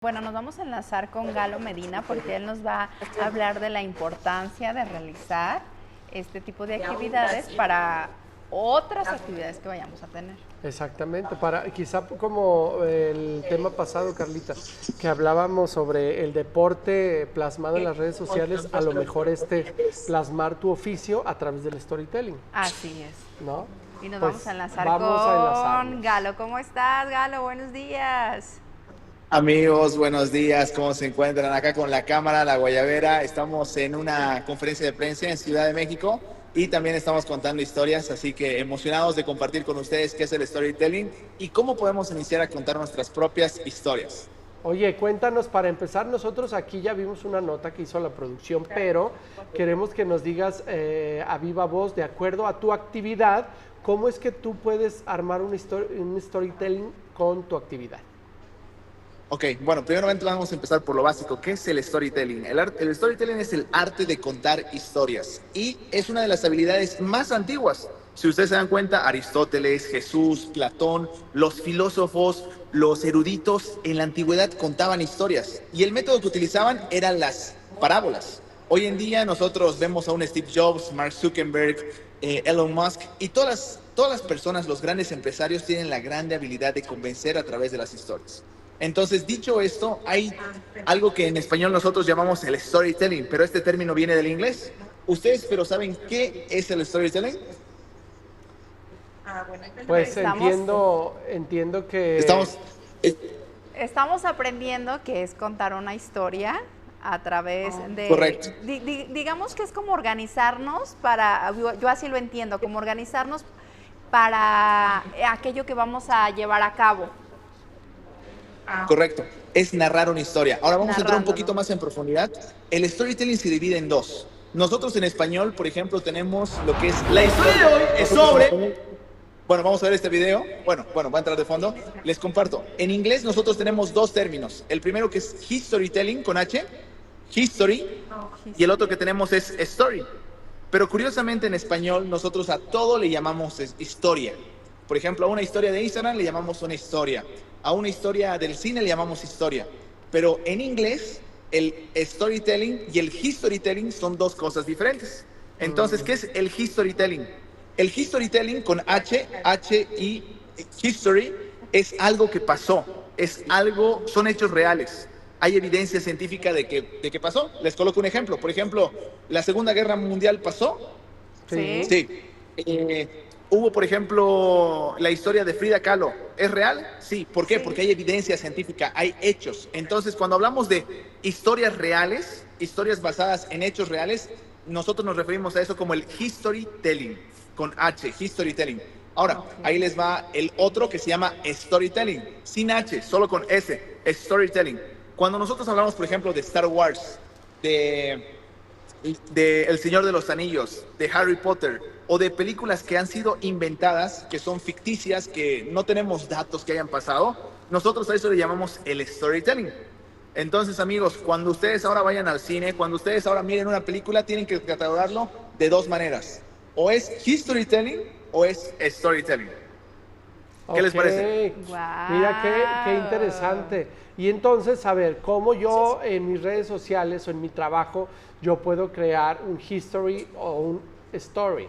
Bueno, nos vamos a enlazar con Galo Medina porque él nos va a hablar de la importancia de realizar este tipo de actividades para otras actividades que vayamos a tener. Exactamente, quizá como el tema pasado, Carlita, que hablábamos sobre el deporte plasmado en las redes sociales, a lo mejor plasmar tu oficio a través del storytelling. Así es. ¿No? Y nos Pues vamos a enlazar vamos a enlazarnos. con Galo. ¿Cómo estás, Galo? Buenos días. Amigos, buenos días. ¿Cómo se encuentran acá con la cámara, la guayabera? Estamos en una conferencia de prensa en Ciudad de México y también estamos contando historias, así que emocionados de compartir con ustedes qué es el storytelling y cómo podemos iniciar a contar nuestras propias historias. Oye, cuéntanos, para empezar, nosotros aquí ya vimos una nota que hizo la producción, pero queremos que nos digas a viva voz, de acuerdo a tu actividad, cómo es que tú puedes armar un storytelling con tu actividad. Ok, bueno, primeramente vamos a empezar por lo básico. ¿Qué es el storytelling? El storytelling es el arte de contar historias y es una de las habilidades más antiguas. Si ustedes se dan cuenta, Aristóteles, Jesús, Platón, los filósofos, los eruditos en la antigüedad contaban historias y el método que utilizaban eran las parábolas. Hoy en día nosotros vemos a un Steve Jobs, Mark Zuckerberg, Elon Musk y todas las personas, los grandes empresarios tienen la grande habilidad de convencer a través de las historias. Entonces, dicho esto, hay algo que en español nosotros llamamos el storytelling, pero este término viene del inglés. ¿Ustedes pero saben qué es el storytelling? Pues entiendo que... Estamos aprendiendo que es contar una historia a través de... Correcto. Digamos que es como organizarnos para, yo así lo entiendo, como organizarnos para aquello que vamos a llevar a cabo. Correcto, es narrar una historia. Ahora vamos a entrar un Narrando, poquito ¿no? más en profundidad. El storytelling se divide en dos. Nosotros en español, por ejemplo, tenemos lo que es... La historia de hoy es sobre... Bueno, vamos a ver este video. Bueno, va a entrar de fondo. Les comparto. En inglés nosotros tenemos dos términos. El primero que es historytelling con H, history, y el otro que tenemos es story. Pero curiosamente en español nosotros a todo le llamamos historia. Por ejemplo, a una historia de Instagram le llamamos una historia. A una historia del cine le llamamos historia. Pero en inglés el storytelling y el historytelling son dos cosas diferentes. Entonces, ¿qué es el historytelling? El historytelling con H-I, history, es algo que pasó, son hechos reales. Hay evidencia científica de que pasó. Les coloco un ejemplo. Por ejemplo, la Segunda Guerra Mundial pasó. Sí. Sí. Hubo, por ejemplo, la historia de Frida Kahlo. ¿Es real? Sí. ¿Por qué? Sí. Porque hay evidencia científica, hay hechos. Entonces, cuando hablamos de historias reales, historias basadas en hechos reales, nosotros nos referimos a eso como el historytelling, con H, historytelling. Ahora, ahí les va el otro que se llama storytelling, sin H, solo con S, storytelling. Cuando nosotros hablamos, por ejemplo, de Star Wars, de El Señor de los Anillos, de Harry Potter, o de películas que han sido inventadas, que son ficticias, que no tenemos datos que hayan pasado, nosotros a eso le llamamos el storytelling. Entonces, amigos, cuando ustedes ahora vayan al cine, cuando ustedes ahora miren una película, tienen que catalogarlo de dos maneras. O es historytelling o es storytelling. ¿Qué les parece? Guau. Mira qué interesante. Y entonces, a ver, ¿cómo yo en mis redes sociales o en mi trabajo yo puedo crear un history o un story?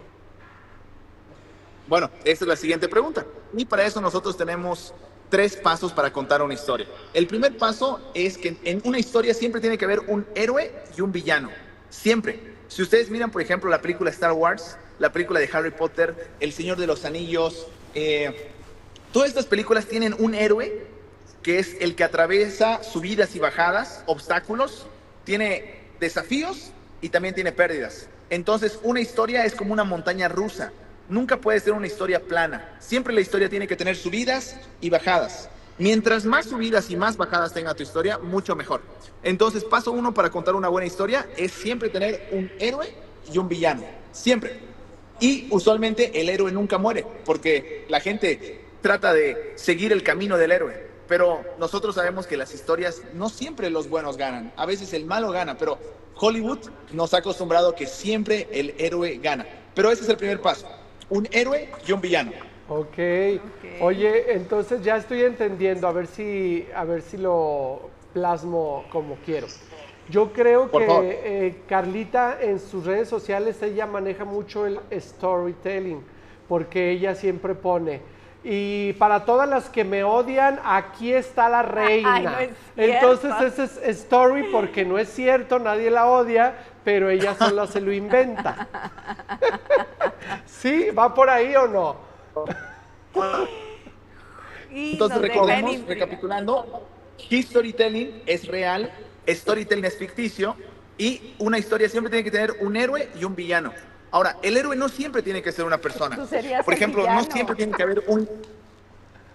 Bueno, esa es la siguiente pregunta. Y para eso nosotros tenemos 3 pasos para contar una historia. El primer paso es que en una historia siempre tiene que haber un héroe y un villano. Siempre. Si ustedes miran, por ejemplo, la película Star Wars, la película de Harry Potter, El Señor de los Anillos, todas estas películas tienen un héroe que es el que atraviesa subidas y bajadas, obstáculos, tiene desafíos y también tiene pérdidas. Entonces, una historia es como una montaña rusa. Nunca puede ser una historia plana. Siempre la historia tiene que tener subidas y bajadas. Mientras más subidas y más bajadas tenga tu historia, mucho mejor. Entonces, paso 1 para contar una buena historia es siempre tener un héroe y un villano. Siempre. Y usualmente el héroe nunca muere, porque la gente trata de seguir el camino del héroe. Pero nosotros sabemos que las historias no siempre los buenos ganan. A veces el malo gana, pero Hollywood nos ha acostumbrado que siempre el héroe gana. Pero ese es el primer paso. Un héroe y un villano. Ok. Oye, entonces ya estoy entendiendo, a ver si lo plasmo como quiero. Yo creo Por favor. que Carlita en sus redes sociales, ella maneja mucho el storytelling, porque ella siempre pone, y para todas las que me odian, aquí está la reina. Ay, no es Entonces cierto. ese es story porque no es cierto, nadie la odia, pero ella sola se lo inventa. ¿Sí? ¿Va por ahí o no? Y Entonces nos deja en recordemos, intriga. recapitulando, storytelling es real, storytelling es ficticio y una historia siempre tiene que tener un héroe y un villano. Ahora, el héroe no siempre tiene que ser una persona. Tú serías Por el ejemplo, no villano. siempre tiene que haber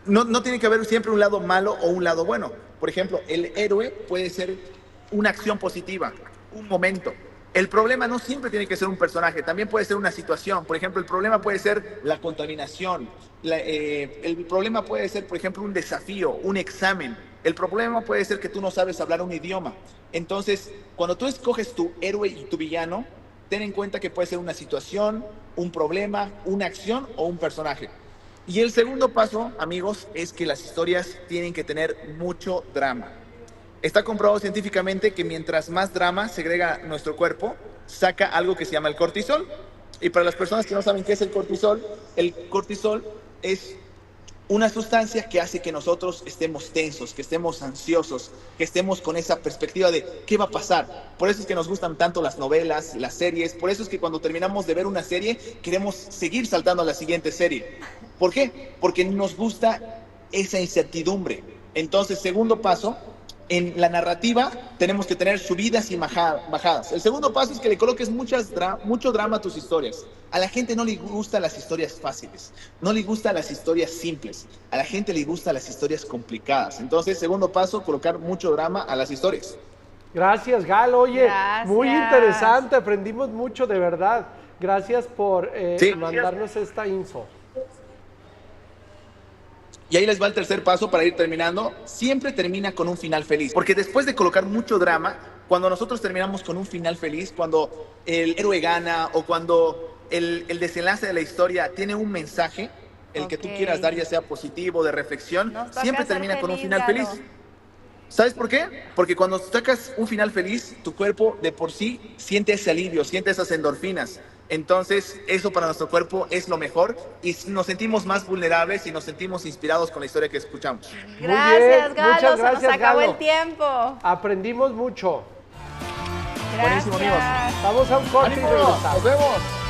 no tiene que haber siempre un lado malo o un lado bueno. Por ejemplo, el héroe puede ser una acción positiva, un momento. El problema no siempre tiene que ser un personaje, también puede ser una situación. Por ejemplo, el problema puede ser la contaminación. El problema puede ser, por ejemplo, un desafío, un examen. El problema puede ser que tú no sabes hablar un idioma. Entonces, cuando tú escoges tu héroe y tu villano, ten en cuenta que puede ser una situación, un problema, una acción o un personaje. Y el segundo paso, amigos, es que las historias tienen que tener mucho drama. Está comprobado científicamente que mientras más drama segrega nuestro cuerpo, saca algo que se llama el cortisol. Y para las personas que no saben qué es el cortisol es una sustancia que hace que nosotros estemos tensos, que estemos ansiosos, que estemos con esa perspectiva de qué va a pasar. Por eso es que nos gustan tanto las novelas, las series, por eso es que cuando terminamos de ver una serie queremos seguir saltando a la siguiente serie. ¿Por qué? Porque nos gusta esa incertidumbre. Entonces, segundo paso, en la narrativa tenemos que tener subidas y bajadas. El segundo paso es que le coloques mucho drama a tus historias. A la gente no le gustan las historias fáciles, no le gustan las historias simples, a la gente le gustan las historias complicadas. Entonces, segundo paso, colocar mucho drama a las historias. Gracias, Gal. Oye, Gracias. muy interesante, aprendimos mucho de verdad. Gracias por Sí. mandarnos esta info. Y ahí les va el tercer paso para ir terminando. Siempre termina con un final feliz. Porque después de colocar mucho drama, cuando nosotros terminamos con un final feliz, cuando el héroe gana o cuando el desenlace de la historia tiene un mensaje, el que tú Ok. quieras dar, ya sea positivo, de reflexión, Nos toca siempre ser termina con un feliz, final Galo. feliz. ¿Sabes por qué? Porque cuando sacas un final feliz, tu cuerpo de por sí siente ese alivio, siente esas endorfinas. Entonces, eso para nuestro cuerpo es lo mejor y nos sentimos más vulnerables y nos sentimos inspirados con la historia que escuchamos. Muy Gracias, bien, Galo. muchas Se nos gracias, acabó Galo. el tiempo. Aprendimos mucho. Gracias. Buenísimo, amigos. Vamos a un corte y ¡Ánimo! regresamos. ¡Nos vemos!